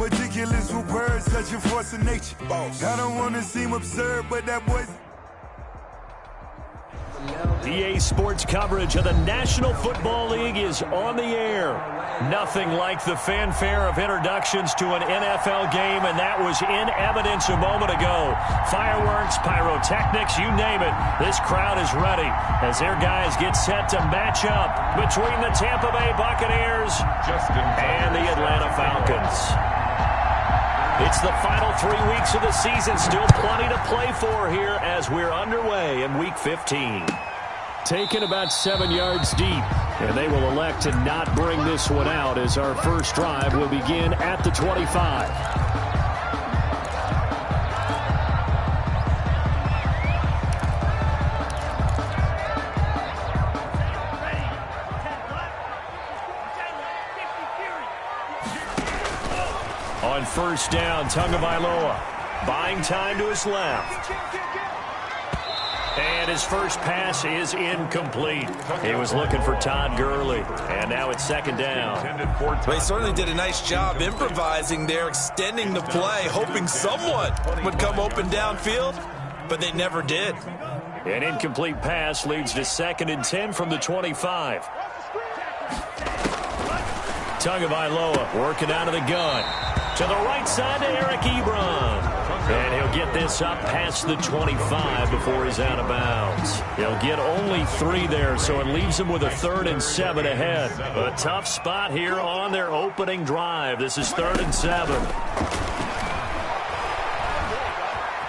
Meticulous with words, such a force of nature. I don't want to seem absurd, but that boy's... EA Sports coverage of the National Football League is on the air. Nothing like the fanfare of introductions to an NFL game, and that was in evidence a moment ago. Fireworks, pyrotechnics, you name it. This crowd is ready as their guys get set to match up between the Tampa Bay Buccaneers and the Atlanta Falcons. It's the final 3 weeks of the season. Still plenty to play for here as we're underway in Week 15. Taken about 7 yards deep, and they will elect to not bring this one out as our first drive will begin at the 25. On first down, Tagovailoa buying time to his left. And his first pass is incomplete. He was looking for Todd Gurley, and now it's second down. They certainly did a nice job improvising there, extending the play, hoping someone would come open downfield, but they never did. An incomplete pass leads to 2nd and 10 from the 25. Tagovailoa working out of the gun. To the right side to Eric Ebron. And he'll get this up past the 25 before he's out of bounds. He'll get only 3 there, so it leaves him with a 3rd and 7 ahead. A tough spot here on their opening drive. This is 3rd and 7.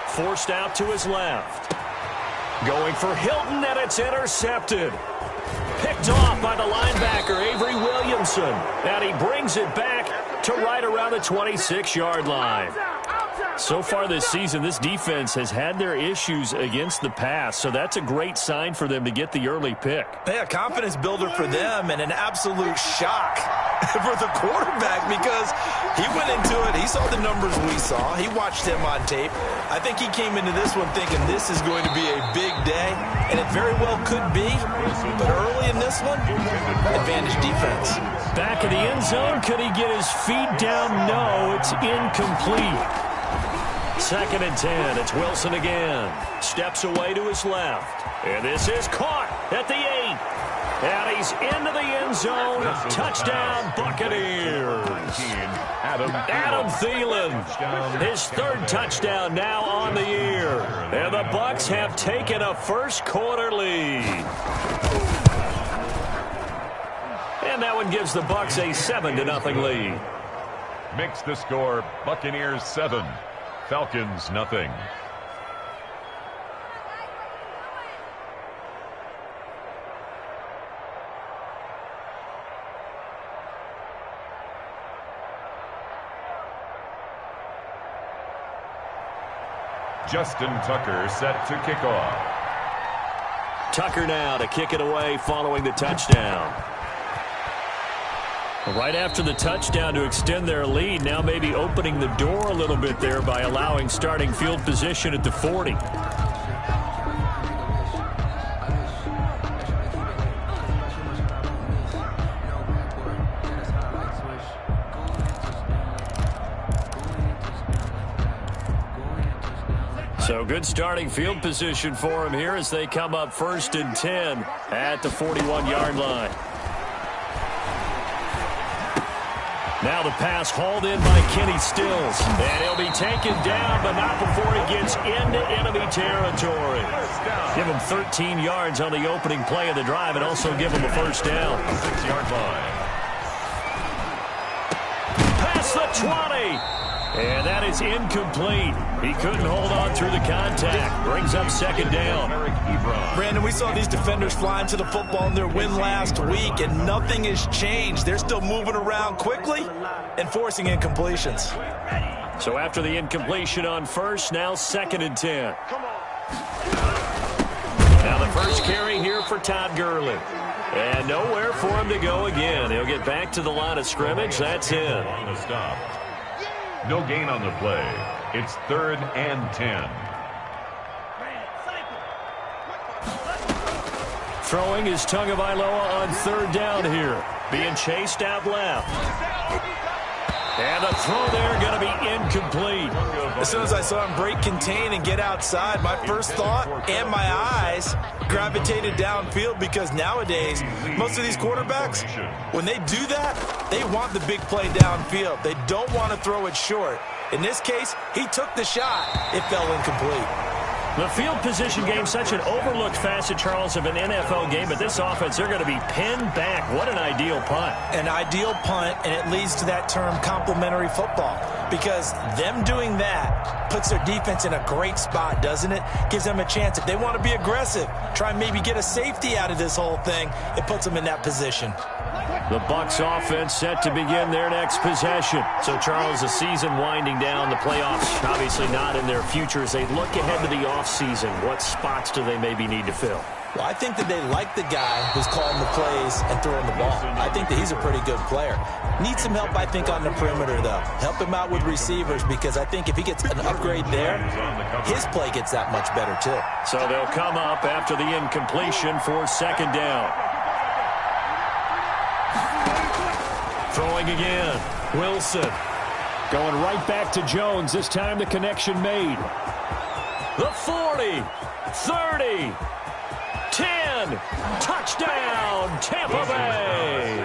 Forced out to his left. Going for Hilton, and it's intercepted. Picked off by the linebacker, Avery Williamson. And he brings it back to right around the 26-yard line. So far this season, this defense has had their issues against the pass, so that's a great sign for them to get the early pick. Yeah, confidence builder for them and an absolute shock for the quarterback because he went into it. He saw the numbers we saw. He watched him on tape. I think he came into this one thinking this is going to be a big day, and it very well could be. But early in this one, advantage defense. Back in the end zone, could he get his feet down? No, it's incomplete. 2nd and 10. It's Wilson again. Steps away to his left. And this is caught at the 8. And he's into the end zone. Touchdown, Buccaneers. Adam Thielen. His 3rd touchdown now on the year. And the Bucs have taken a first-quarter lead. And that one gives the Bucs a 7-0 lead. Makes the score Buccaneers 7. Falcons nothing. Justin Tucker set to kick off. Tucker now to kick it away following the touchdown. Right after the touchdown to extend their lead, now maybe opening the door a little bit there by allowing starting field position at the 40. So good starting field position for him here as they come up 1st and 10 at the 41-yard line. Now the pass hauled in by Kenny Stills. And he'll be taken down, but not before he gets into enemy territory. Give him 13 yards on the opening play of the drive and also give him a first down. 6-yard line. Past the 20. And that is incomplete. He couldn't hold on through the contact. Brings up 2nd down. Brandon, we saw these defenders flying to the football in their win last week, and nothing has changed. They're still moving around quickly and forcing incompletions. So after the incompletion on first, now 2nd and 10. Now the first carry here for Todd Gurley. And nowhere for him to go again. He'll get back to the line of scrimmage. That's it. On the stop. No gain on the play. It's 3rd and 10. Throwing is Tagovailoa on 3rd down here. Being chased out left. And the throw there going to be incomplete. As soon as I saw him break contain and get outside, my first thought and my eyes gravitated downfield, because nowadays, most of these quarterbacks, when they do that, they want the big play downfield. They don't want to throw it short. In this case, he took the shot. It fell incomplete. The field position game, such an overlooked facet, Charles, of an NFL game, but this offense, they're going to be pinned back. What an ideal punt. An ideal punt, and it leads to that term complementary football, because them doing that puts their defense in a great spot, doesn't it? Gives them a chance. If they want to be aggressive, try and maybe get a safety out of this whole thing, it puts them in that position. The Bucs offense set to begin their next possession. So, Charles, the season winding down, the playoffs obviously not in their future. As they look ahead to the offseason, what spots do they maybe need to fill? Well, I think that they like the guy who's calling the plays and throwing the ball. I think that he's a pretty good player. Needs some help, I think, on the perimeter, though. Help him out with receivers, because I think if he gets an upgrade there, his play gets that much better, too. So they'll come up after the incompletion for second down. Throwing again. Wilson. Going right back to Jones. This time the connection made. The 40. 30. 10. Touchdown, Tampa Bay.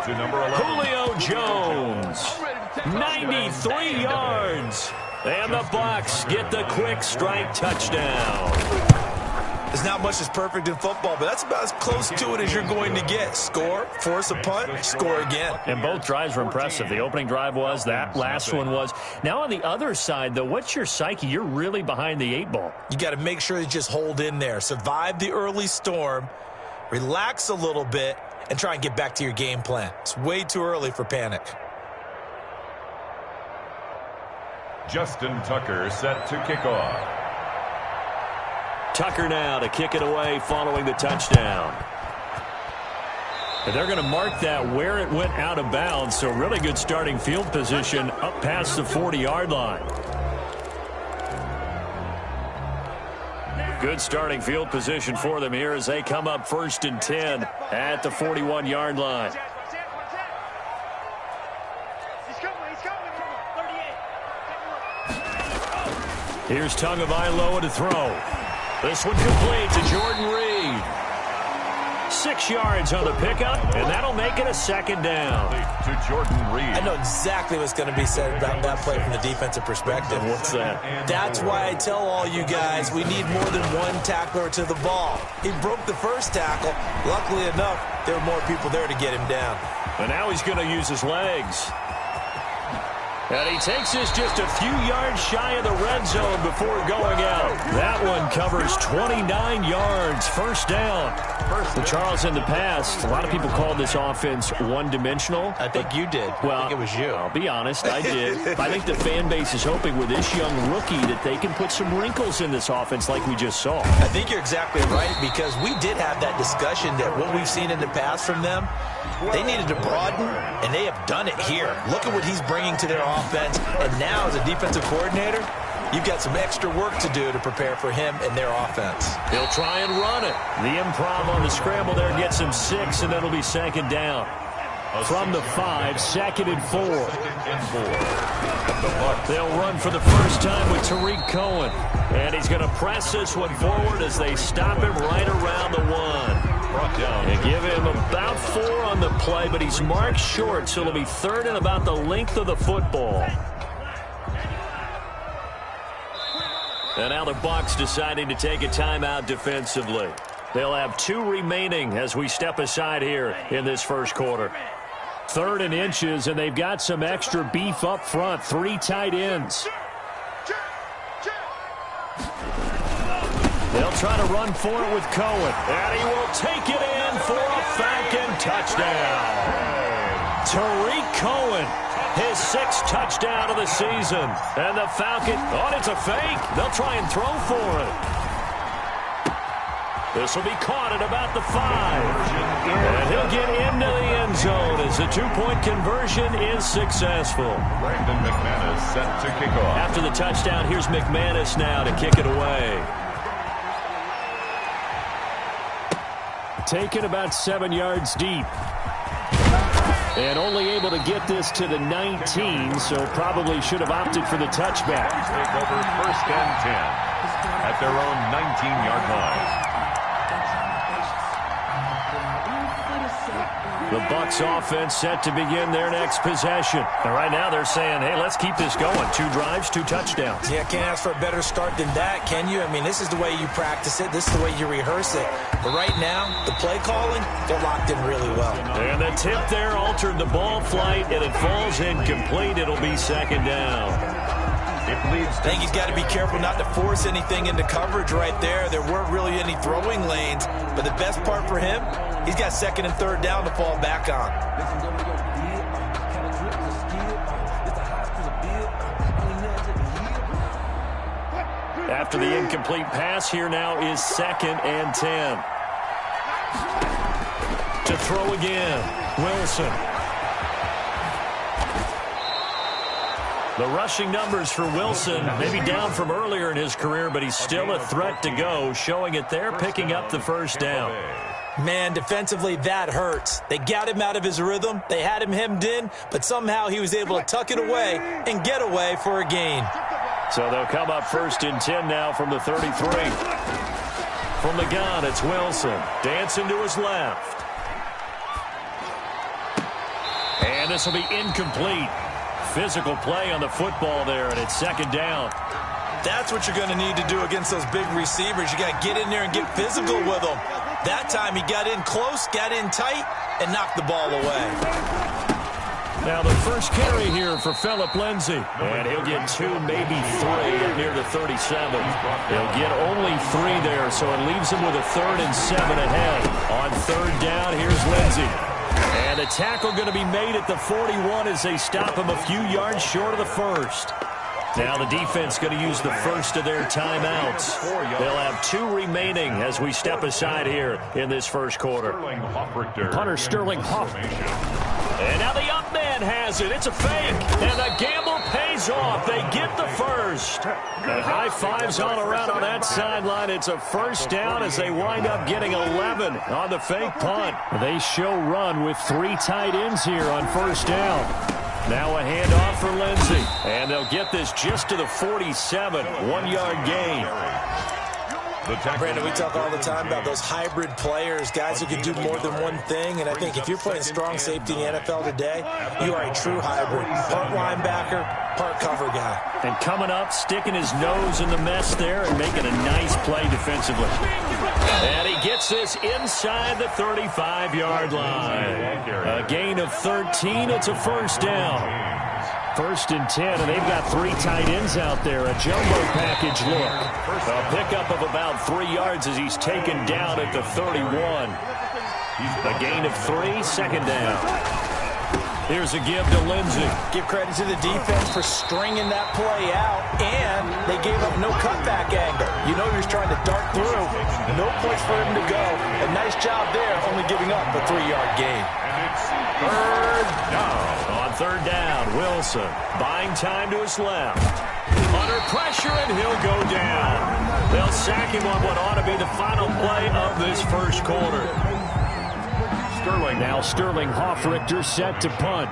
Julio Jones. 93 yards. And the Bucs get the quick strike touchdown. There's not much that's perfect in football, but that's about as close to it as you're going to get. Score, force a punt, score again. And both drives were impressive. The opening drive was, that last one was. Now on the other side, though, what's your psyche? You're really behind the 8 ball. You got to make sure you just hold in there. Survive the early storm, relax a little bit, and try and get back to your game plan. It's way too early for panic. Justin Tucker set to kick off. Tucker now to kick it away following the touchdown. And they're going to mark that where it went out of bounds, so really good starting field position up past the 40-yard line. Good starting field position for them here as they come up 1st and 10 at the 41-yard line. Here's Tagovailoa to throw. This one complete to Jordan Reed. 6 yards on the pickup, and that'll make it a second down. To Jordan Reed. I know exactly what's going to be said about that play from the defensive perspective. What's that? That's why I tell all you guys we need more than one tackler to the ball. He broke the first tackle. Luckily enough, there were more people there to get him down. And now he's going to use his legs. And he takes this just a few yards shy of the red zone before going out. That one covers 29 yards. First down. The Charles, in the past, a lot of people called this offense one-dimensional. I think you did. Well, I think it was you. I'll be honest, I did. I think the fan base is hoping with this young rookie that they can put some wrinkles in this offense like we just saw. I think you're exactly right, because we did have that discussion that what we've seen in the past from them, they needed to broaden, and they have done it here. Look at what he's bringing to their offense, and now as a defensive coordinator, you've got some extra work to do to prepare for him and their offense. He'll try and run it. The improv on the scramble there gets him 6, and that'll be second down. From the 5, 2nd and 4. They'll run for the first time with Tariq Cohen. And he's going to press this one forward as they stop him right around the 1. And give him about 4 on the play, but he's marked short, so it'll be 3rd and about the length of the football. And now the Bucs deciding to take a timeout defensively. They'll have 2 remaining as we step aside here in this first quarter. 3rd and inches, and they've got some extra beef up front. 3 tight ends. They'll try to run for it with Cohen. And he will take it in for a Falcon touchdown. Tariq Cohen, his 6th touchdown of the season. And the Falcon, it's a fake. They'll try and throw for it. This will be caught at about the 5. And he'll get into the end zone as the 2-point conversion is successful. Brandon McManus set to kick off. After the touchdown, here's McManus now to kick it away. Taken about 7 yards deep. And only able to get this to the 19, so probably should have opted for the touchback. Take over 1st and 10 at their own 19-yard line. The Bucs offense set to begin their next possession. And right now they're saying, hey, let's keep this going. 2 drives, 2 touchdowns. Yeah, can't ask for a better start than that, can you? I mean, this is the way you practice it. This is the way you rehearse it. But right now, the play calling, they're locked in really well. And the tip there altered the ball flight, and it falls incomplete. It'll be 2nd down. I think he's got to be careful not to force anything into coverage right there. There weren't really any throwing lanes, but the best part for him, he's got 2nd and 3rd down to fall back on. After the incomplete pass, here now is 2nd and 10. To throw again, Wilson. The rushing numbers for Wilson, maybe down from earlier in his career, but he's still a threat to go, showing it there, picking up the 1st down. Man, defensively, that hurts. They got him out of his rhythm. They had him hemmed in, but somehow he was able to tuck it away and get away for a gain. So they'll come up 1st and 10 now from the 33. From the gun, it's Wilson. Dancing to his left. And this will be incomplete. Physical play on the football there, and it's 2nd down. That's what you're going to need to do against those big receivers. You got to get in there and get physical with them. That time he got in close, got in tight, and knocked the ball away. Now the first carry here for Phillip Lindsay. And he'll get 2, maybe 3 near the 37. He'll get only 3 there, so it leaves him with a 3rd and 7 ahead. On 3rd down, here's Lindsay. And a tackle going to be made at the 41 as they stop him a few yards short of the 1st. Now the defense going to use the 1st of their timeouts. They'll have 2 remaining as we step aside here in this 1st quarter. Punter Sterling Hoffrichter. And now the up man has it. It's a fake. And the gamble pays off. They get the 1st. And high fives all around on that sideline. It's a 1st down as they wind up getting 11 on the fake punt. They show run with 3 tight ends here on 1st down. Now a handoff for Lindsay. And they'll get this just to the 47. 1-yard gain. Brandon, we talk all the time about those hybrid players, guys who can do more than one thing, and I think if you're playing strong safety in the NFL today, you are a true hybrid. Part linebacker, part cover guy. And coming up, sticking his nose in the mess there and making a nice play defensively. And he gets this inside the 35-yard line. A gain of 13. It's a 1st down. 1st and 10, and they've got 3 tight ends out there. A jumbo package look. A pickup of about 3 yards as he's taken down at the 31. A gain of 3, 2nd down. Here's a give to Lindsay. Give credit to the defense for stringing that play out, and they gave up no cutback angle. You know he was trying to dart through. No place for him to go. A nice job there, only giving up a 3-yard gain. And it's 3rd down. On 3rd down, Wilson buying time to his left. Under pressure, and he'll go down. They'll sack him on what ought to be the final play of this 1st quarter. Now Sterling Hoffrichter set to punt.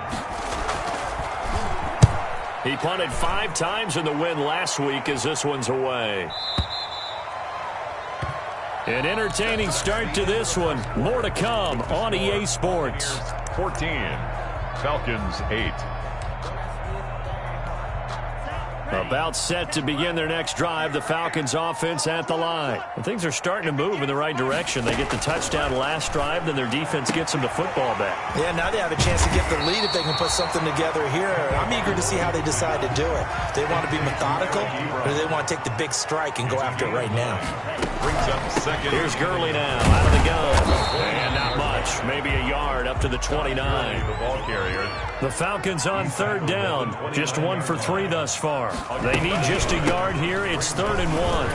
He punted 5 times in the win last week as this one's away. An entertaining start to this one. More to come on EA Sports. 14, Falcons 8. About set to begin their next drive, the Falcons offense at the line. And things are starting to move in the right direction. They get the touchdown last drive, then their defense gets them the football back. Yeah, now they have a chance to get the lead if they can put something together here. I'm eager to see how they decide to do it. Do they want to be methodical, or do they want to take the big strike and go after it right now? Brings up 2nd. Here's Gurley now, out of the gun. And not much, maybe a yard up to the 29. The ball carrier. The Falcons on 3rd down, just 1 for 3 thus far. They need just a yard here. It's 3rd and 1.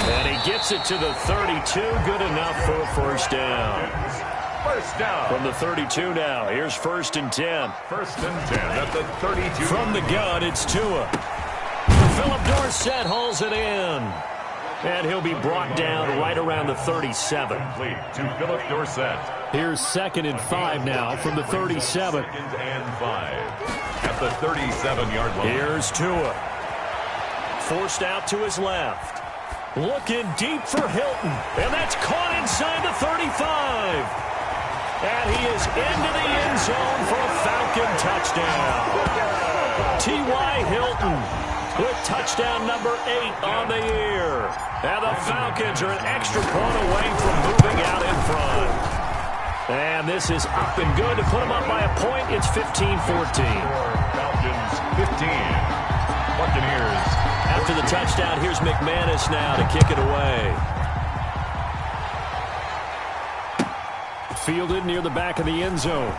And he gets it to the 32. Good enough for a 1st down. 1st down. From the 32 now. Here's 1st and 10. 1st and 10 at the 32. From the gun, it's Tua. Philip Dorsett hauls it in. And he'll be brought down right around the 37. Complete to Philip Dorsett. Here's 2nd and 5 now from the 37. 2nd and 5 at the 37-yard line. Here's Tua. Forced out to his left. Looking deep for Hilton. And that's caught inside the 35. And he is into the end zone for a Falcon touchdown. T.Y. Hilton with touchdown number 8 on the year. And the Falcons are an extra point away from moving out in front. And this is up and good to put them up by a point. It's 15-14. Falcons 15. Buccaneers. After the touchdown, here's McManus now to kick it away. Fielded near the back of the end zone.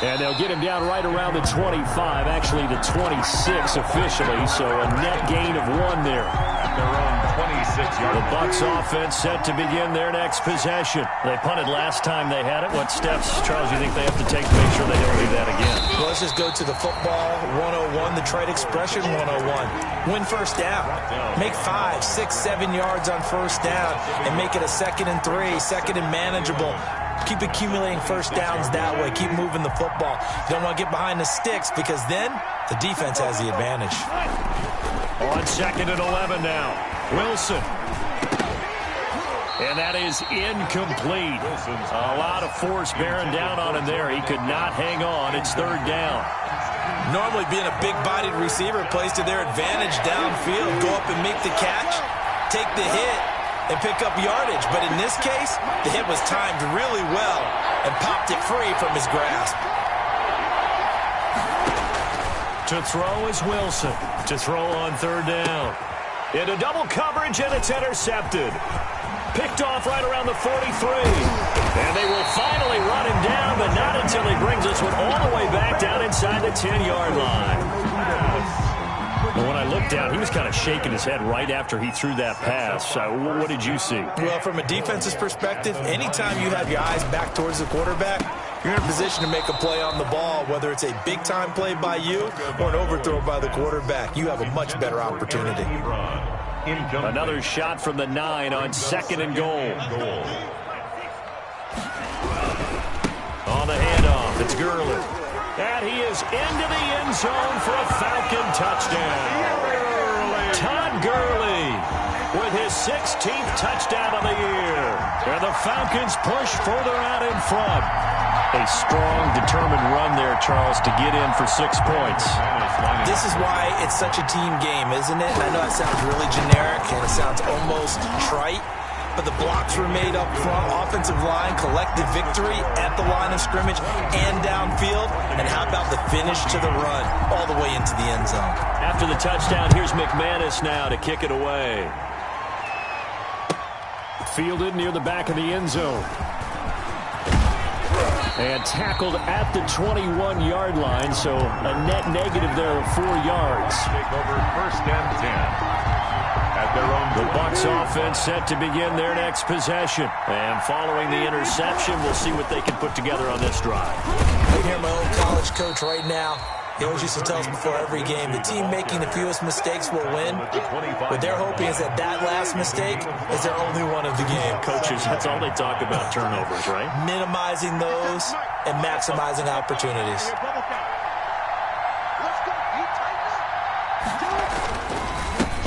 And they'll get him down right around the 25, actually the 26 officially, so a net gain of 1 there. At their own 26-yard line. The Bucs offense set to begin their next possession. They punted last time they had it. What steps, Charles, you think they have to take to make sure they don't do that again? Well, let's just go to the football 101, the trade expression 101. Win first down. Make 5, 6, 7 yards on first down and make it a 2nd and 3, 2nd and manageable. Keep accumulating first downs that way. Keep moving the football. You don't want to get behind the sticks because then the defense has the advantage. On 2nd and 11 now. Wilson. And that is incomplete. A lot of force bearing down on him there. He could not hang on. It's 3rd down. Normally being a big-bodied receiver plays to their advantage downfield. Go up and make the catch, take the hit, and pick up yardage. But in this case, the hit was timed really well and popped it free from his grasp. To throw is Wilson. To throw on 3rd down. Into double coverage, and it's intercepted. Picked off right around the 43. And they will finally run him down, but not until he brings us one all the way back down inside the 10-yard line. And when I looked down, he was kind of shaking his head right after he threw that pass. What did you see? Well, from a defense's perspective, anytime you have your eyes back towards the quarterback, you're in a position to make a play on the ball, whether it's a big-time play by you or an overthrow by the quarterback. You have a much better opportunity. Another shot from the 9 on 2nd and goal. On the handoff, it's Gurley. And he is into the end zone for a Falcon touchdown. Todd Gurley with his 16th touchdown of the year. And the Falcons push further out in front. A strong, determined run there, Charles, to get in for 6 points. This is why it's such a team game, isn't it? And I know that sounds really generic and it sounds almost trite, but the blocks were made up front, offensive line, collective victory at the line of scrimmage and downfield. And how about the finish to the run all the way into the end zone? After the touchdown, here's McManus now to kick it away. Fielded near the back of the end zone. And tackled at the 21-yard line, so a net negative there of 4 yards. Take over 1st and 10 at their own. The Bucs offense set to begin their next possession. And following the interception, we'll see what they can put together on this drive. I can hear my old college coach right now. He always used to tell us before every game, the team making the fewest mistakes will win. What they're hoping is that that last mistake is their only one of the game. Coaches, that's all they talk about, turnovers, right? Minimizing those and maximizing opportunities.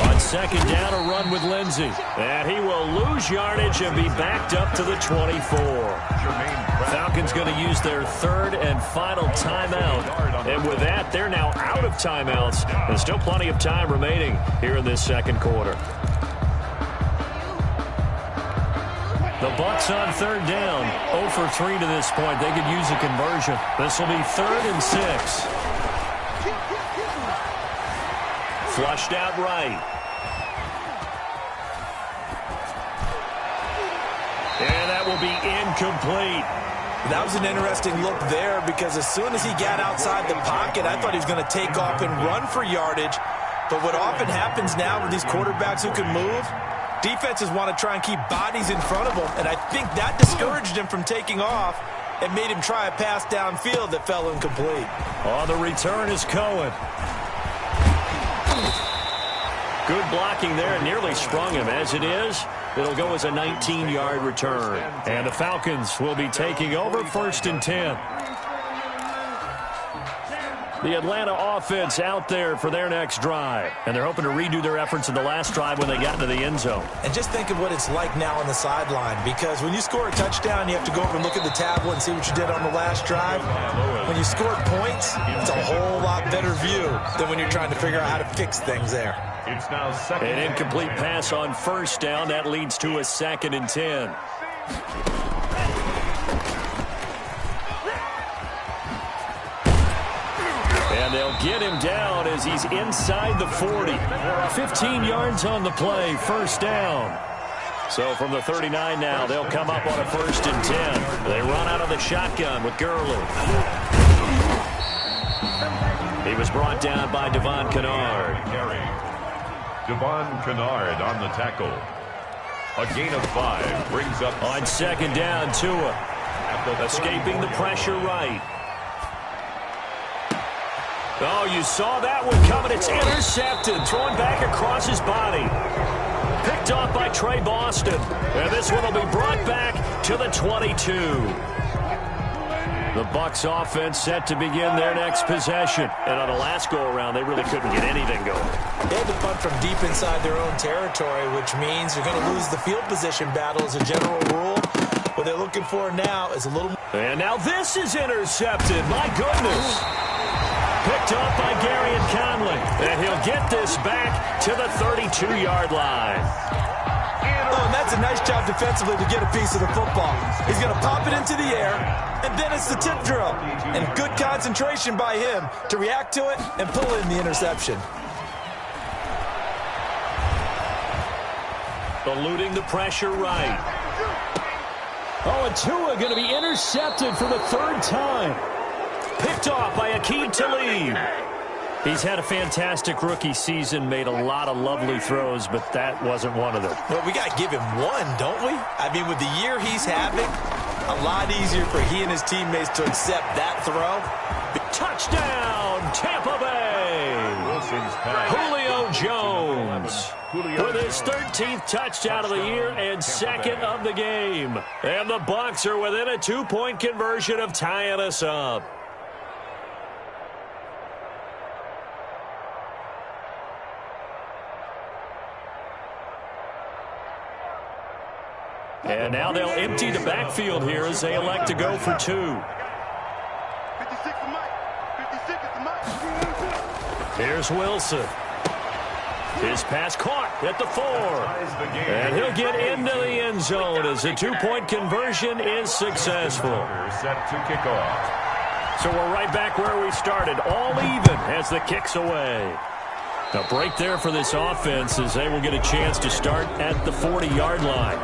On 2nd down, a run with Lindsey. And he will lose yardage and be backed up to the 24. Falcons going to use their 3rd and final timeout. And with that, they're now out of timeouts. And still plenty of time remaining here in this 2nd quarter. The Bucs on 3rd down. 0 for 3 to this point. They could use a conversion. This will be 3rd and 6. Flushed out right. And that will be incomplete. That was an interesting look there because as soon as he got outside the pocket, I thought he was going to take off and run for yardage. But what often happens now with these quarterbacks who can move, defenses want to try and keep bodies in front of them. And I think that discouraged him from taking off and made him try a pass downfield that fell incomplete. On the return is Cohen. Good blocking there, nearly sprung him. As it is, It'll go as a 19-yard return. And the Falcons will be taking over 1st and 10. The Atlanta offense out there for their next drive. And they're hoping to redo their efforts in the last drive when they got into the end zone. And just think of what it's like now on the sideline, because when you score a touchdown, you have to go over and look at the tablet and see what you did on the last drive. When you scored points, it's a whole lot better view than when you're trying to figure out how to fix things there. It's now second. An incomplete pass on 1st down. That leads to a 2nd and 10. And they'll get him down as he's inside the 40. 15 yards on the play, 1st down. So from the 39 now, they'll come up on a 1st and 10. They run out of the shotgun with Gurley. He was brought down by Devon Kennard. Devon Kennard on the tackle. A gain of 5 brings up on 2nd down, Tua escaping the pressure right. Oh, you saw that one coming. It's intercepted. Thrown back across his body. Picked off by Trey Boston. And this one will be brought back to the 22. The Bucs offense set to begin their next possession. And on the last go-around, they really couldn't get anything going. They had to punt from deep inside their own territory, which means you're going to lose the field position battle as a general rule. What they're looking for now is a little... And now this is intercepted. My goodness. Picked off by Gary and Conley. And he'll get this back to the 32-yard line. Oh, and that's a nice job defensively to get a piece of the football. He's going to pop it into the air, and then it's the tip drill. And good concentration by him to react to it and pull in the interception. Eluding the pressure right. Oh, and Tua going to be intercepted for the 3rd time. Picked off by Aqib Talib. He's had a fantastic rookie season, made a lot of lovely throws, but that wasn't one of them. Well, we got to give him one, don't we? I mean, with the year he's having, a lot easier for he and his teammates to accept that throw. Touchdown, Tampa Bay! Julio Jones with his 13th touchdown of the year and 2nd of the game. And the Bucs are within a 2-point conversion of tying us up. And now they'll empty the backfield here as they elect to go for 2. Here's Wilson. His pass caught at the 4. And he'll get into the end zone as the 2-point conversion is successful. Set to kick off. So we're right back where we started, all even as the kick's away. A break there for this offense as they will get a chance to start at the 40-yard line.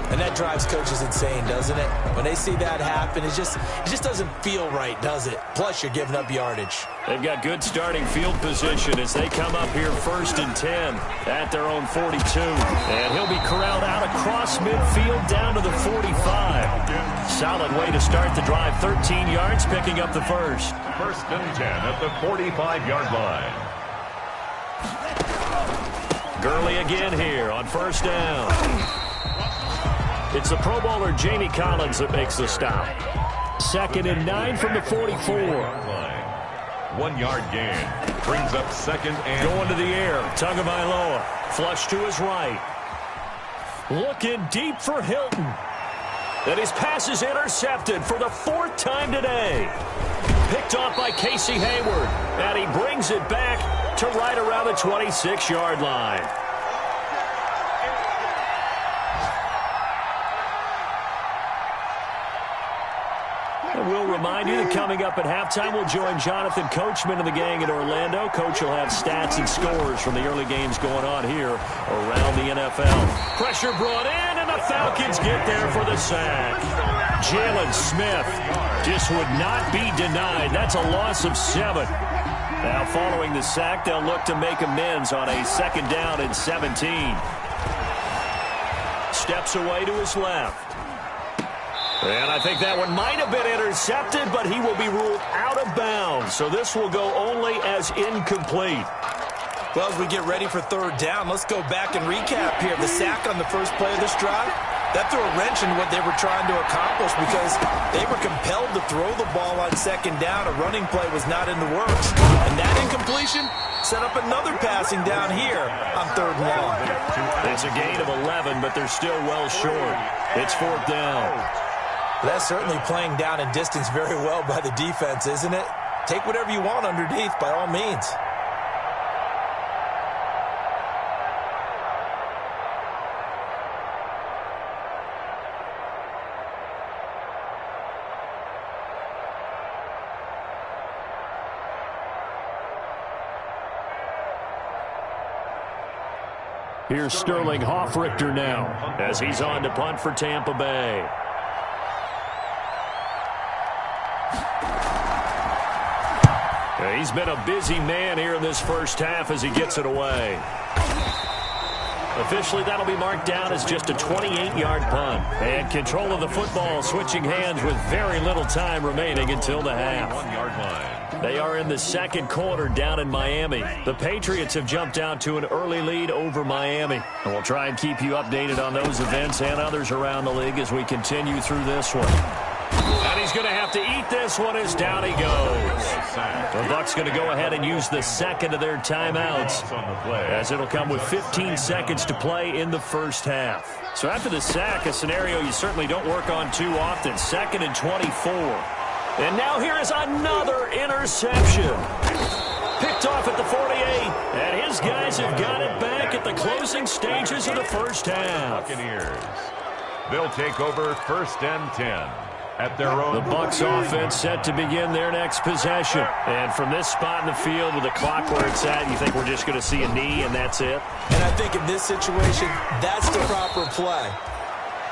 And that drives coaches insane, doesn't it? When they see that happen, it just doesn't feel right, does it? Plus, you're giving up yardage. They've got good starting field position as they come up here 1st and 10 at their own 42. And he'll be corralled out across midfield down to the 45. Solid way to start the drive. 13 yards, picking up the first. 1st and 10 at the 45-yard line. Gurley again here on 1st down. It's the Pro Bowler Jamie Collins that makes the stop. 2nd and 9 from the 44. 1-yard gain. Brings up 2nd and... Going to the air. Tagovailoa. Flush to his right. Looking deep for Hilton. And his pass is intercepted for the 4th time today. Picked off by Casey Hayward. And he brings it back to right around the 26-yard line. We'll remind you that coming up at halftime, we'll join Jonathan Coachman and the gang in Orlando. Coach will have stats and scores from the early games going on here around the NFL. Pressure brought in, and the Falcons get there for the sack. Jalen Smith just would not be denied. That's a loss of 7. Now, following the sack, they'll look to make amends on a 2nd down and 17. Steps away to his left. And I think that one might have been intercepted, but he will be ruled out of bounds. So this will go only as incomplete. Well, as we get ready for third down, let's go back and recap here. The sack on the first play of this drive, that threw a wrench in what they were trying to accomplish because they were compelled to throw the ball on second down. A running play was not in the works. And that incompletion set up another passing down here on third and long. It's a gain of 11, but they're still well short. It's fourth down. That's certainly playing down in distance very well by the defense, isn't it? Take whatever you want underneath by all means. Here's Sterling Hoffrichter now as he's on to punt for Tampa Bay. He's been a busy man here in this first half as he gets it away. Officially, that'll be marked down as just a 28-yard punt. And control of the football switching hands with very little time remaining until the half. 1 yard line. They are in the second quarter down in Miami. The Patriots have jumped out to an early lead over Miami. And we'll try and keep you updated on those events and others around the league as we continue through this one. And he's going to have to eat this one as down he goes. The Bucs going to go ahead and use the second of their timeouts as it'll come with 15 seconds to play in the first half. So after the sack, a scenario you certainly don't work on too often. 2nd and 24. And now here is another interception. Picked off at the 48, and his guys have got it back at the closing stages of the first half. Buccaneers. They'll take over 1st and 10 at their own. The Bucs offense set to begin their next possession. And from this spot in the field with the clock where it's at, you think we're just going to see a knee and that's it? And I think in this situation, that's the proper play.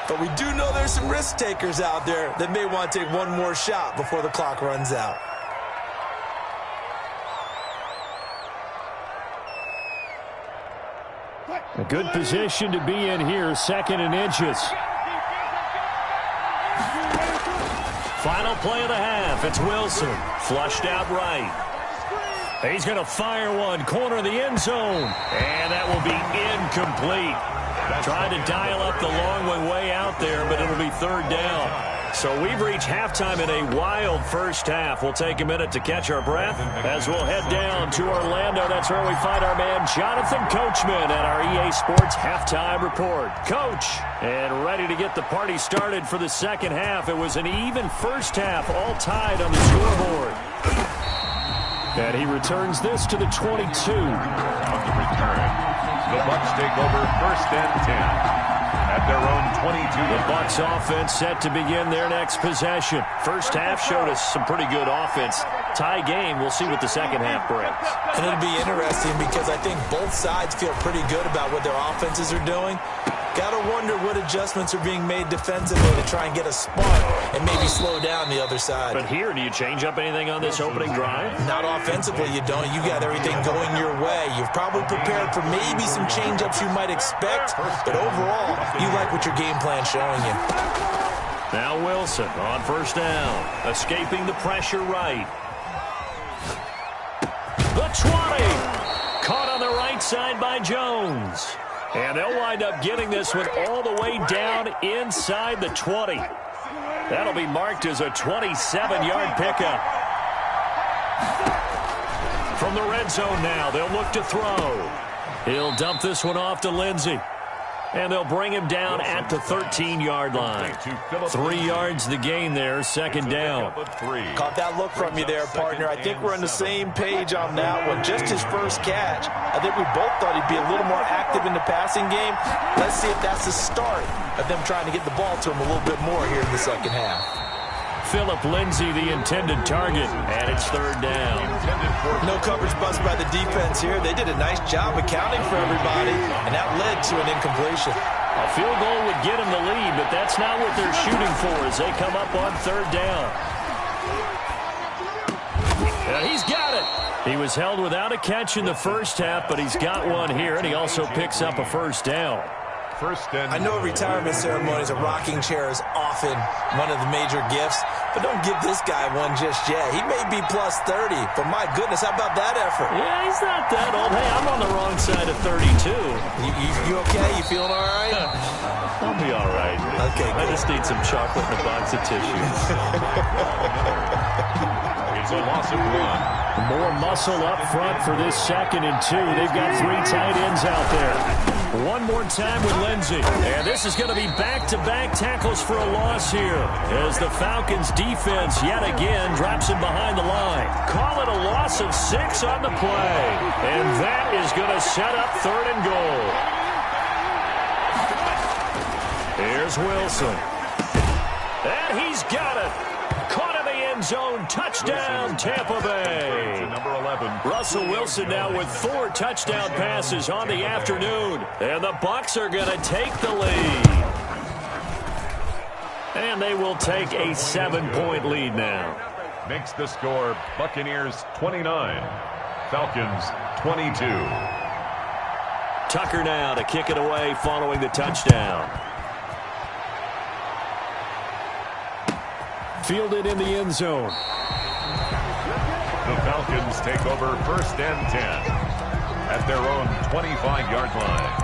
But we do know there's some risk takers out there that may want to take one more shot before the clock runs out. A good position to be in here, 2nd and inches. Final play of the half. It's Wilson. Flushed out right. He's going to fire one. Corner of the end zone. And that will be incomplete. Trying to dial up the long way out there, but it'll be third down. So we've reached halftime in a wild first half. We'll take a minute to catch our breath as we'll head down to Orlando. That's where we find our man Jonathan Coachman at our EA Sports Halftime Report. Coach, and ready to get the party started for the second half. It was an even first half, all tied on the scoreboard. And he returns this to the 22. On the return, the Bucs take over 1st and 10 at their own 22. The Bucs offense set to begin their next possession. First half showed us some pretty good offense. Tie game. We'll see what the second half brings. And it'll be interesting because I think both sides feel pretty good about what their offenses are doing. Got to wonder what adjustments are being made defensively to try and get a spark and maybe slow down the other side. But here, do you change up anything on this opening drive? Not offensively, you don't. You got everything going your way. You've probably prepared for maybe some change-ups you might expect, but overall, you like what your game plan's showing you. Now Wilson on first down, escaping the pressure right. The 20, caught on the right side by Jones. And they'll wind up getting this one all the way down inside the 20. That'll be marked as a 27-yard pickup. From the red zone now, they'll look to throw. He'll dump this one off to Lindsey. And they'll bring him down at the 13-yard line. 3 yards the gain there, second down. Caught that look from you there, partner. I think we're on the same page on that one. Just his first catch. I think we both thought he'd be a little more active in the passing game. Let's see if that's the start of them trying to get the ball to him a little bit more here in the second half. Phillip Lindsay, the intended target, and it's third down. No coverage bust by the defense here. They did a nice job accounting for everybody, and that led to an incompletion. A field goal would get them the lead, but that's not what they're shooting for as they come up on third down. And he's got it. He was held without a catch in the first half, but he's got one here, and he also picks up a first down. I know retirement ceremonies, a rocking chair is often one of the major gifts, But don't give this guy one just yet. He may be plus 30, but my goodness, how about that effort? Yeah, he's not that old. Hey, I'm on the wrong side of 32. You okay? You feeling all right? I'll be all right. Okay, good. I just need some chocolate and a box of tissues. It's a loss of 1. More muscle up front for this 2nd and 2. They've got 3 tight ends out there. One more time with Lindsey. And this is going to be back-to-back tackles for a loss here as the Falcons defense yet again drops him behind the line. Call it a loss of 6 on the play. And that is going to set up 3rd and goal. Here's Wilson. And he's got it. Caught in the end zone. Touchdown, Tampa Bay. Number 11. Russell Wilson now with 4 touchdown passes on the afternoon. And the Bucs are going to take the lead. And they will take a 7-point lead now. Makes the score Buccaneers 29. Falcons 22. Tucker now to kick it away following the touchdown. Fielded in the end zone. The Falcons take over 1st and 10 at their own 25-yard line.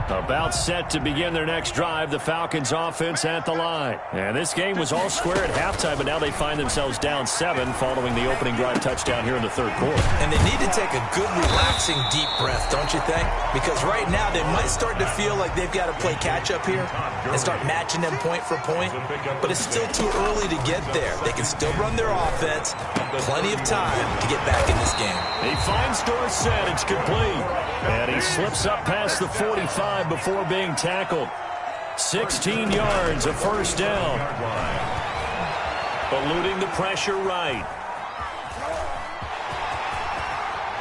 About set to begin their next drive, the Falcons offense at the line. And this game was all square at halftime, but now they find themselves down 7 following the opening drive touchdown here in the 3rd quarter. And they need to take a good, relaxing, deep breath, don't you think? Because right now they might start to feel like they've got to play catch-up here and start matching them point for point. But it's still too early to get there. They can still run their offense. Plenty of time to get back in this game. He finds Dorsett. It's complete. And he slips up past the 45 before being tackled. 16 yards, a 1st down. Eluding the pressure right.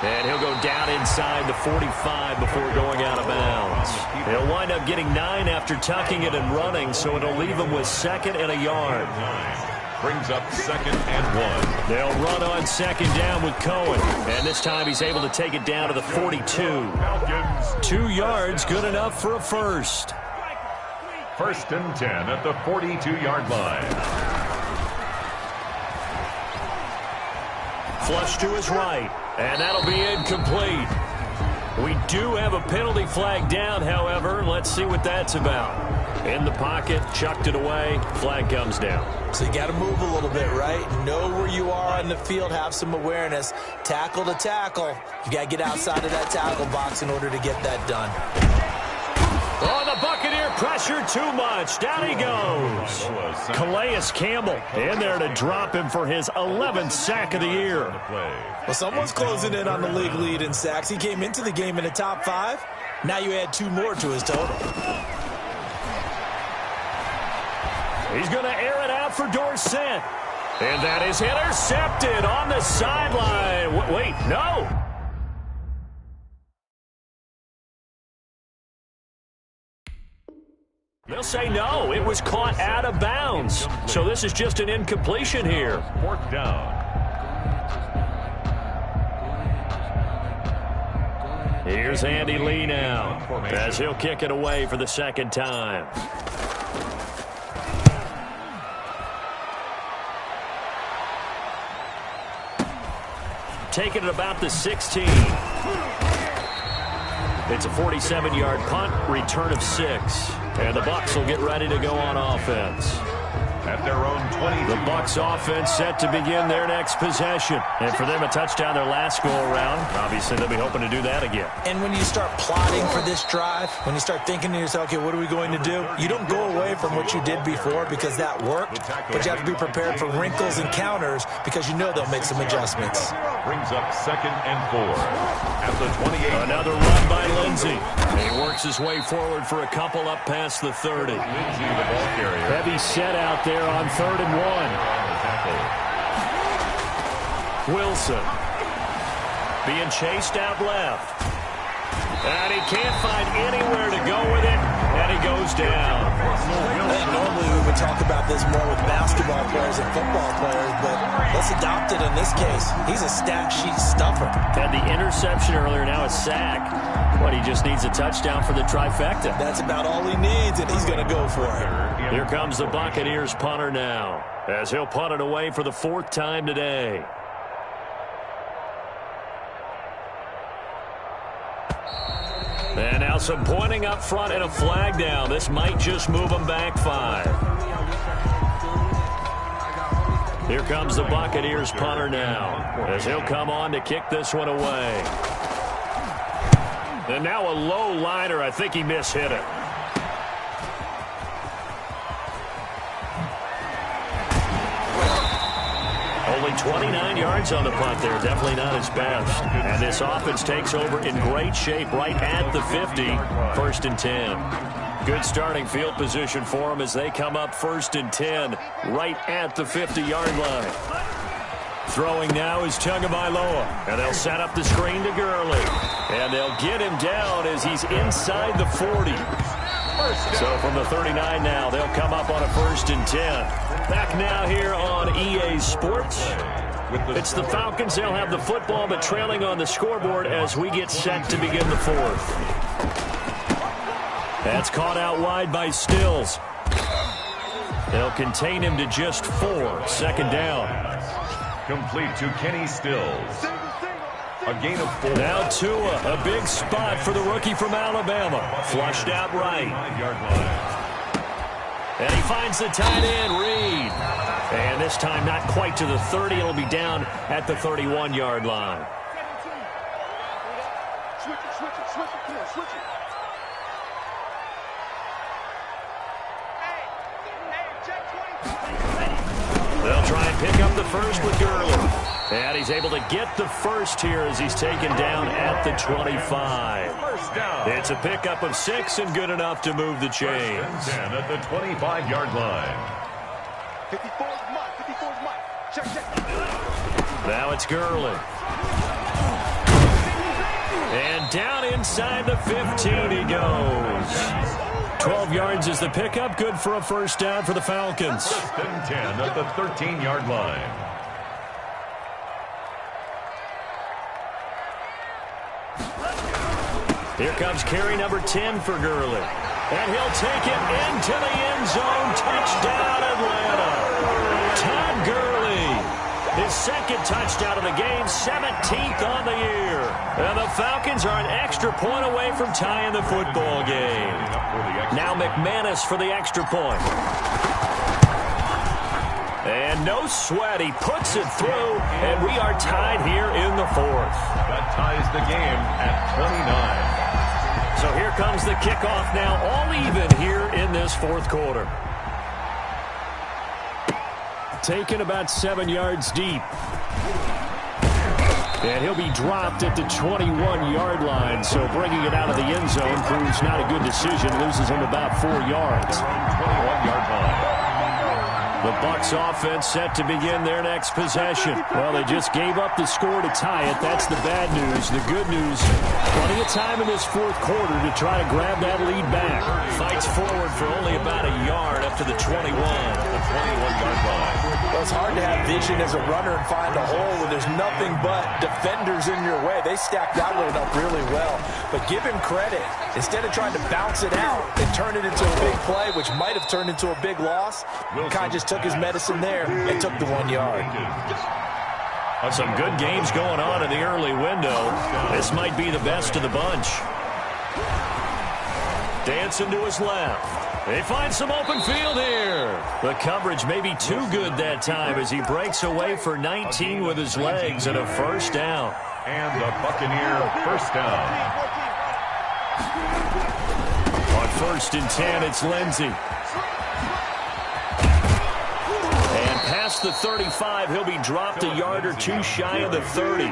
And he'll go down inside the 45 before going out of bounds. He'll wind up getting 9 after tucking it and running, so it'll leave him with 2nd and a yard. Brings up 2nd and 1. They'll run on 2nd down with Cohen. And this time he's able to take it down to the 42. 2 yards, good enough for a 1st. 1st and 10 at the 42-yard line. Flush to his right. And that'll be incomplete. We do have a penalty flag down, however. Let's see what that's about. In the pocket, chucked it away, flag comes down. So you got to move a little bit, right? Know where you are on the field, have some awareness. Tackle to tackle. You got to get outside of that tackle box in order to get that done. Oh, the Buccaneer pressure too much. Down he goes. Calais Campbell in there to drop him for his 11th sack of the year. Well, someone's closing in on the league lead in sacks. He came into the game in the top 5. Now you add 2 more to his total. He's going to air it out for Dorsett. And that is intercepted on the sideline. Wait, no. They'll say no. It was caught out of bounds. So this is just an incompletion here. 4th down. Here's Andy Lee now as he'll kick it away for the 2nd time. Taking it about the 16. It's a 47-yard punt, return of 6. And the Bucs will get ready to go on offense. At their own 20. The Bucs offense set to begin their next possession. And for them, a touchdown their last go-around. Obviously, they'll be hoping to do that again. And when you start plotting for this drive, when you start thinking to yourself, okay, what are we going to do? You don't go away from what you did before because that worked. But you have to be prepared for wrinkles and counters because you know they'll make some adjustments. Brings up 2nd and 4. At the 28. Another run by Lindsey. He works his way forward for a couple up past the 30. Lindsey, the ball carrier. Heavy set out there on 3rd and 1. Wilson being chased out left. And he can't find anywhere to go with it. And he goes down. Normally we would talk about this more with basketball players and football players, but let's adopt it in this case. He's a stat sheet stuffer. Had the interception earlier, now a sack. But he just needs a touchdown for the trifecta. That's about all he needs, and he's going to go for it. Here comes the Buccaneers punter now, as he'll punt it away for the 4th time today. And now some pointing up front and a flag down. This might just move them back 5. Here comes the Buccaneers punter now, as he'll come on to kick this one away. And now a low liner. I think he mishit it. Only 29 yards on the punt there. Definitely not his best. And this offense takes over in great shape right at the 50. 1st and 10. Good starting field position for them as they come up 1st and 10 right at the 50-yard line. Throwing now is Tagovailoa. And they'll set up the screen to Gurley. And they'll get him down as he's inside the 40. So from the 39 now, they'll come up on a 1st and 10. Back now here on EA Sports. It's the Falcons. They'll have the football, but trailing on the scoreboard as we get set to begin the 4th. That's caught out wide by Stills. They'll contain him to just 4. 2nd down. Complete to Kenny Stills. A gain of 4. Now Tua, a big spot for the rookie from Alabama. Flushed out right. And he finds the tight end, Reed. And this time not quite to the 30. It'll be down at the 31-yard line. They'll try and pick up the first with Gurley. And he's able to get the first here as he's taken down at the 25. It's a pickup of 6 and good enough to move the chains. 10 at the 25-yard line. 54 is mine. 54 is mine. Check. Now it's Gurley. And down inside the 15 he goes. 12 yards is the pickup. Good for a 1st down for the Falcons. 1st and 10 at the 13-yard line. Here comes carry number 10 for Gurley. And he'll take it into the end zone. Touchdown, Atlanta. Todd Gurley. His 2nd touchdown of the game, 17th on the year. And the Falcons are an extra point away from tying the football game. Now McManus for the extra point. And no sweat. He puts it through, and we are tied here in the 4th. That ties the game at 29. So here comes the kickoff now, all even here in this 4th quarter. Taken about 7 yards deep. And he'll be dropped at the 21-yard line, so bringing it out of the end zone proves not a good decision. Loses him about 4 yards. 21-yard line. The Bucs offense set to begin their next possession. Well, they just gave up the score to tie it. That's the bad news. The good news, plenty of time in this 4th quarter to try to grab that lead back. Fights forward for only about a yard up to the 21. The 21-yard line. Well, it's hard to have vision as a runner and find a hole when there's nothing but defenders in your way. They stacked that one up really well. But give him credit. Instead of trying to bounce it out and turn it into a big play, which might have turned into a big loss, Kai just took his medicine there and took the 1 yard. Some good games going on in the early window. This might be the best of the bunch. Dancing to his left. They find some open field here. The coverage may be too good that time as he breaks away for 19 with his legs and a 1st down. And a Buccaneer 1st down. On 1st and 10, it's Lindsey. And past the 35, he'll be dropped a yard or 2 shy of the 30.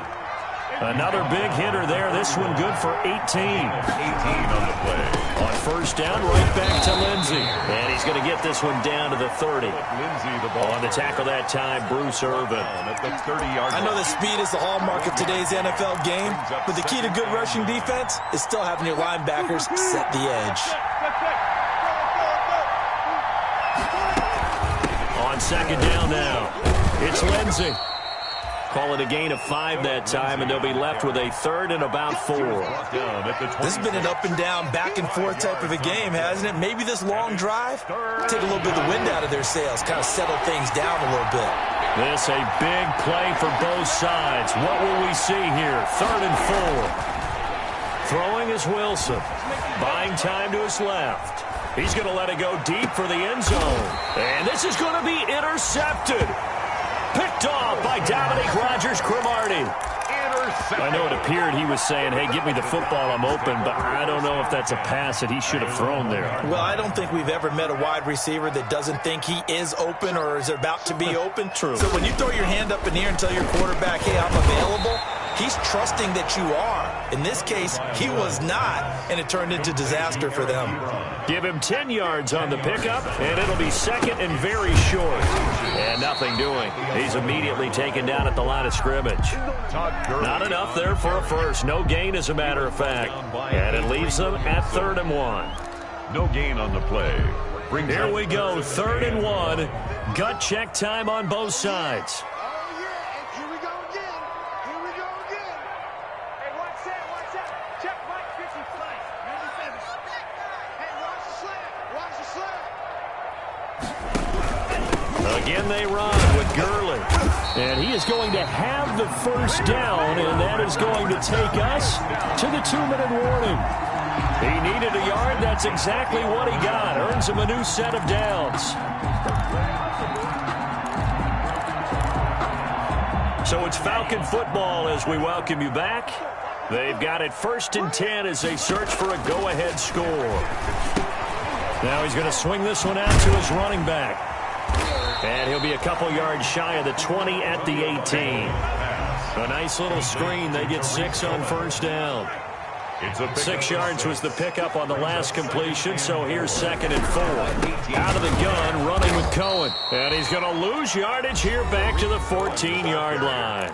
Another big hitter there. This one good for 18. 18 on the play. On 1st down, right back to Lindsey. And he's going to get this one down to the 30. Lindsey, the ball. On the tackle that time, Bruce Irvin. At the 30-yard I know line. that speed is the hallmark of today's NFL game, but the key to good rushing defense is still having your linebackers set the edge. On 2nd down now, it's Lindsey. Call it a gain of 5 that time, and they'll be left with a third and about 4. This has been an up-and-down, back-and-forth type of a game, hasn't it? Maybe this long drive, take a little bit of the wind out of their sails, kind of settle things down a little bit. This a big play for both sides. What will we see here? 3rd and 4. Throwing is Wilson. Buying time to his left. He's going to let it go deep for the end zone. And this is going to be intercepted. Picked off by Dominique Rodgers-Cromartie. I know it appeared he was saying, hey, give me the football, I'm open, but I don't know if that's a pass that he should have thrown there. Well, I don't think we've ever met a wide receiver that doesn't think he is open or is about to be open. True. So when you throw your hand up in the air and tell your quarterback, hey, I'm available, he's trusting that you are. In this case, he was not, and it turned into disaster for them. Give him 10 yards on the pickup, and it'll be 2nd and very short. And nothing doing. He's immediately taken down at the line of scrimmage. Not enough there for a first. No gain, as a matter of fact. And it leaves them at 3rd and 1. No gain on the play. Here we go, 3rd and 1. Gut check time on both sides. Again, they run with Gurley. And he is going to have the first down, and that is going to take us to the 2-minute warning. He needed a yard. That's exactly what he got. Earns him a new set of downs. So it's Falcon football as we welcome you back. They've got it 1st and 10 as they search for a go-ahead score. Now he's going to swing this one out to his running back. And he'll be a couple yards shy of the 20 at the 18. A nice little screen. They get 6 on 1st down. 6 yards was the pickup on the last completion, so here's 2nd and 4. Out of the gun, running with Cohen. And he's going to lose yardage here back to the 14-yard line.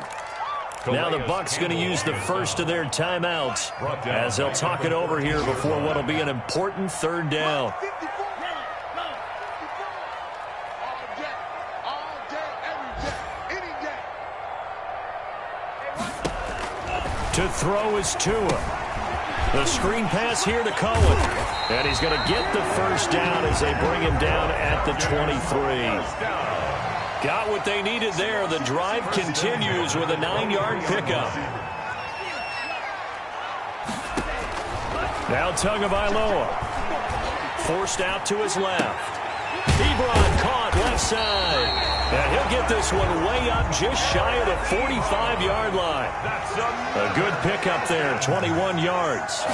Now the Bucs going to use the first of their timeouts as they'll talk it over here before what will be an important 3rd down. To throw is Tua. The screen pass here to Cohen. And he's going to get the first down as they bring him down at the 23. Got what they needed there. The drive continues with a 9-yard pickup. Now Tagovailoa. Forced out to his left. Ebron caught left side. And he'll get this one way up just shy of the 45-yard line. A good pickup there, 21 yards.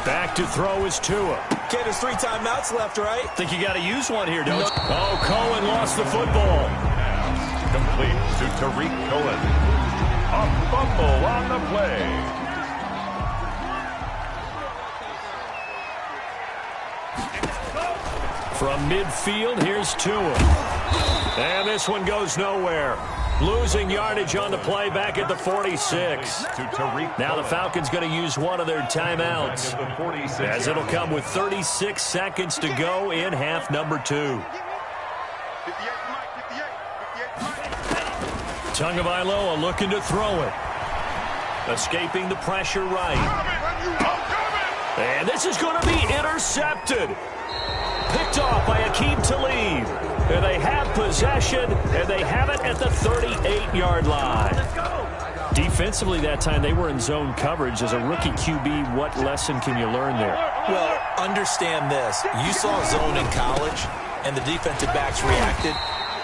Back to throw is Tua. Okay, there's 3 timeouts left, right? Think you got to use one here, don't you? Oh, Cohen lost the football. Complete to Tariq Cohen. A fumble on the play. From midfield, here's Tua. And this one goes nowhere. Losing yardage on the play back at the 46. Now the Falcons going to use one of their timeouts, as it'll come with 36 seconds to go in half number 2. Tagovailoa looking to throw it. Escaping the pressure right. And this is going to be intercepted. Picked off by Akeem Talib. And they have possession, and they have it at the 38-yard line. Defensively that time, they were in zone coverage. As a rookie QB, what lesson can you learn there? Well, understand this. You saw zone in college, and the defensive backs reacted,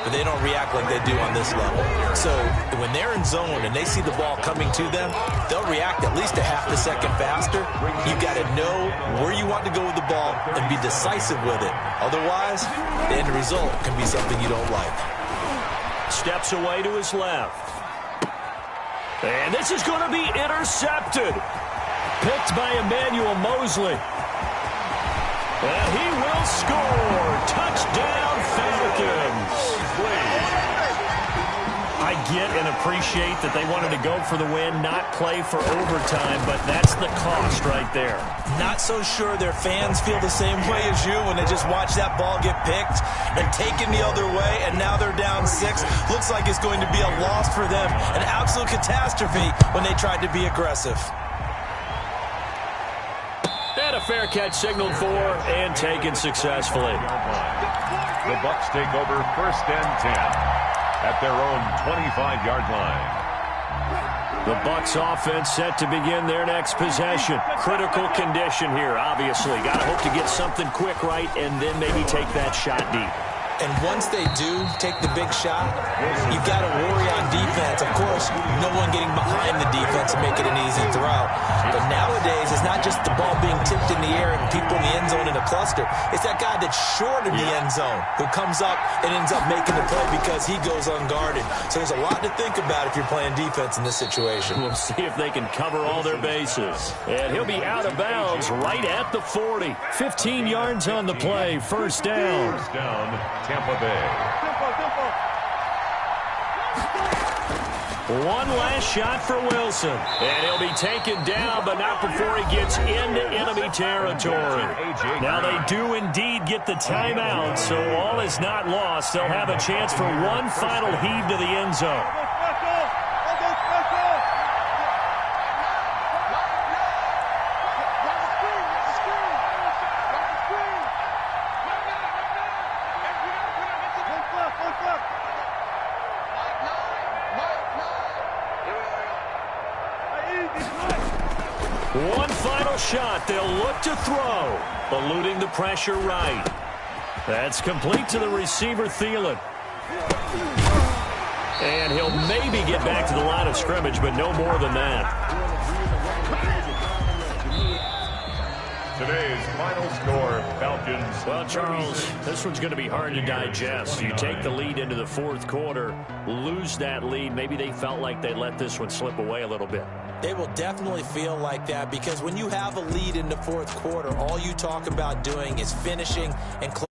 but they don't react like they do on this level. So when they're in zone and they see the ball coming to them, they'll react at least a half a second faster. You've got to know where you want to go with the ball and be decisive with it. Otherwise, the end result can be something you don't like. Steps away to his left. And this is going to be intercepted. Picked by Emmanuel Mosley. And he will score. Touchdown, Falcons. I get and appreciate that they wanted to go for the win, not play for overtime, but that's the cost right there. Not so sure their fans feel the same way as you when they just watch that ball get picked and taken the other way, and now they're down 6. Looks like it's going to be a loss for them, an absolute catastrophe when they tried to be aggressive. And a fair catch signaled for and taken successfully. The Bucs take over 1st and 10 at their own 25-yard line. The Bucs offense set to begin their next possession. Critical condition here, obviously. Got to hope to get something quick right and then maybe take that shot deep. And once they do take the big shot, you've got to worry on defense. Of course, no one getting behind the defense and make it an easy throw. But nowadays, it's not just the ball being tipped in the air and people in the end zone in a cluster. It's that guy that's short of the end zone who comes up and ends up making the play because he goes unguarded. So there's a lot to think about if you're playing defense in this situation. We'll see if they can cover all their bases. And he'll be out of bounds right at the 40. 15 yards on the play. First down. First down, Tampa Bay. One last shot for Wilson. And he'll be taken down, but not before he gets into enemy territory. Now they do indeed get the timeout, so all is not lost. They'll have a chance for one final heave to the end zone. One final shot. They'll look to throw. Eluding the pressure right. That's complete to the receiver, Thielen. And he'll maybe get back to the line of scrimmage, but no more than that. Today's final score, Falcons. Well, Charles, this one's going to be hard to digest. You take the lead into the fourth quarter, lose that lead. Maybe they felt like they let this one slip away a little bit. They will definitely feel like that because when you have a lead in the fourth quarter, all you talk about doing is finishing and closing.